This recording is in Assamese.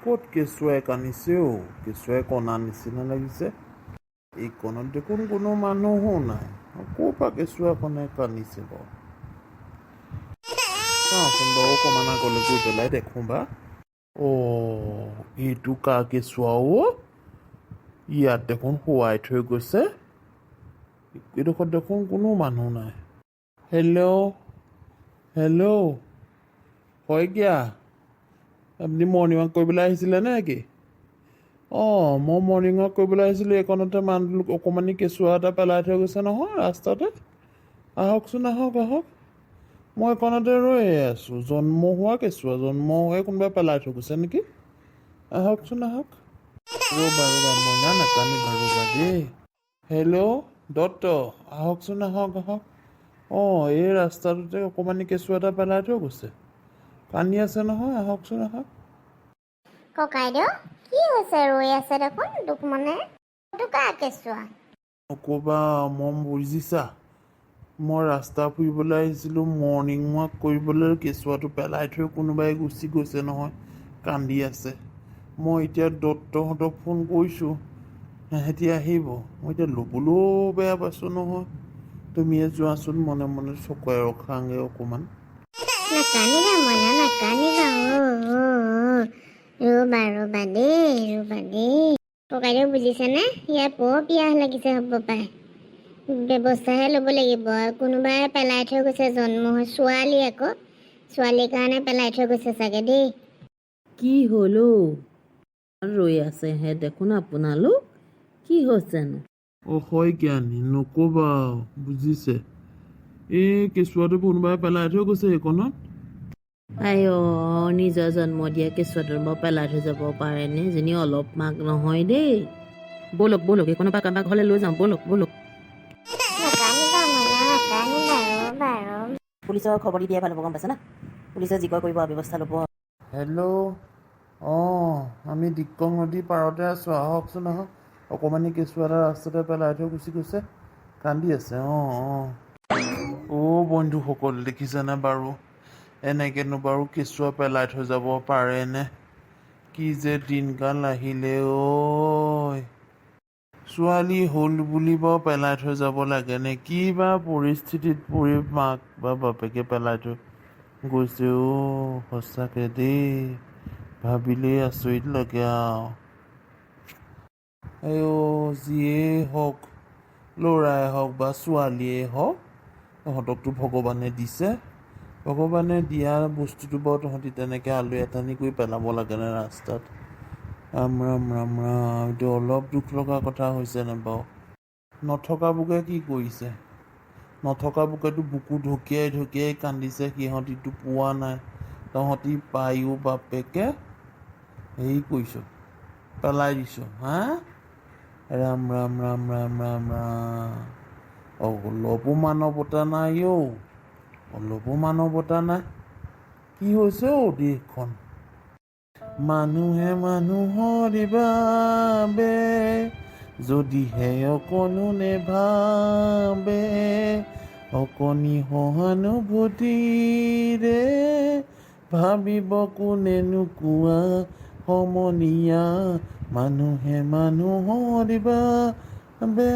ক'ত কেঁচুৱাই কান্দিছে কেঁচুৱাই কণা নিচিনা লাগিছে। এইকণত দেখোন কোনো মানুহো নাই। ক'ৰ পৰা কেঁচুৱাখনে কান্দিছে বাৰু? চাওঁচোন বাৰু অকণমান আগলৈ গৈ পেলাই দেখোঁ বা। এইটো কাৰ কেঁচুৱা ইয়াত দেখোন শুৱাই থৈ গৈছে। এইডোখৰত দেখোন কোনো মানুহ নাই। হেল্ল' শইকীয়া, আপুনি মৰ্ণিং ৱাক কৰিবলৈ আহিছিলে নেকি? মই মৰ্ণিং ৱাক কৰিবলৈ আহিছিলোঁ। এইকণতে মানুহ অকণমানি কেঁচুৱা এটা পেলাই থৈ গৈছে নহয় ৰাস্তাতে। আহকচোন আহক। মই এইকণতে ৰৈ আছোঁ। জন্ম হোৱা কেঁচুৱা, জন্ম হৈ কোনোবাই পেলাই থৈ গৈছে নেকি? আহকচোন আহক। ৰ'বা মইনা নাকান্দিবা ৰ'বা দেই। হেল্ল' দত্ত, আহকচোন আহক। এই ৰাস্তাটোতে অকণমানি কেঁচুৱা এটা পেলাই থৈ গৈছে। কান্দি আছে নহয়, আহকচোন আহক। ককাইদেউ কি হৈছে? ৰৈ আছে দেখোন দুখ মানে। কাৰ কেঁচুৱা? নক'বা মম বুজিছা। মই ৰাস্তা ফুৰিবলৈ আহিছিলোঁ, মৰ্ণিং ৱাক কৰিবলৈ। কেঁচুৱাটো পেলাই থৈ কোনোবাই গুচি গৈছে নহয়, কান্দি আছে। মই এতিয়া দত্তহঁতক ফোন কৰিছোঁ, সিহঁতি আহিব। মই এতিয়া ল'বলৈও বেয়া পাইছোঁ নহয়। তুমিয়ে যোৱাচোন, মনে মনে চকুৱাই ৰখাংগে অকণমান। নাকান্দিবা মইনা, নাকান্দিবা। ৰ'বা দেই। ককাইদেউ বুজিছেনে? ইয়াত বৰ পিয়াহ লাগিছে হ'ব পায়। ব্যৱস্থাহে ল'ব লাগিব। কোনোবাই পেলাই থৈ গৈছে, জন্ম হৈ ছোৱালী আকৌ। ছোৱালীৰ কাৰণে পেলাই থৈ গৈছে চাগে দেই। কি হ'ল ৰৈ আছেহে দেখোন আপোনালোক? কি হৈছেনো? শইকীয়ানী নক'বা বুজিছে। এই কেঁচুৱাটো কোনোবাই পেলাই থৈ গৈছে এইকণত। নিজৰ জন্ম দিয়া কেঁচুৱাটোৰ বাৰু পেলাই থৈ যাব পাৰেনে? এজনী অলপ মাক নহয় দেই। ব'লক এইকণৰ পৰা কাৰোবাৰ ঘৰলৈ লৈ যাওঁ, ব'লক। নাকান্দিবা মইনা, নাকান্দিবা। ৰ'বা। পুলিচৰ খবৰ দি দিয়াই ভাল হ'ব, গম পাইছে না? পুলিচে যি কৰিব ব্যৱস্থা ল'ব। হেল্ল' আমি দিক্ৰং নদীৰ পাৰতে আছোঁ। আহকচোন আহক। অকণমানি কেঁচুৱা এটা ৰাস্তাতে পেলাই থৈ গুচি গৈছে, কান্দি আছে। বন্ধুসকল দেখিছেনে বাৰু? এনেকেনো বাৰু কেঁচুৱা পেলাই থৈ যাব পাৰেনে? কি যে দিনকাল আহিলে ছোৱালী হ'ল বুলি বাৰু পেলাই থৈ যাব লাগেনে? কি বা পৰিস্থিতিত পৰি মাক বা বাপেকে পেলাই থৈ গৈছে সঁচাকে দেই, ভাবিলেই আচৰিত লাগে যিয়েই হওক, ল'ৰাই হওক বা ছোৱালীয়েই হওক, তহঁতকতো ভগৱানে দিছে। ভগৱানে দিয়া বস্তুটো বাৰু তহঁতি তেনেকৈ আলৈ আথানি কৰি পেলাব লাগেনে ৰাস্তাত? ৰাম এইটো অলপ দুখ লগা কথা হৈছেনে বাৰু? নথকা বুকে কি কৰিছে? নথকা বুকেতো বুকু ঢকিয়াই কান্দিছে। সিহঁতিতো পোৱা নাই, তহঁতি পায়ো বাপেকে হেৰি কৰিছ, পেলাই দিছ। ৰাম অলপো মানৱতা নাই অলপো মানৱতা নাই। কি হৈছে দেশখন? মানুহে মানুহৰ বাবে যদিহে অকণো নেভাবে, অকণি সহানুভূতিৰে ভাবিব কোনেনো কোৱা সমনীয়া। মানুহে মানুহৰ বাবে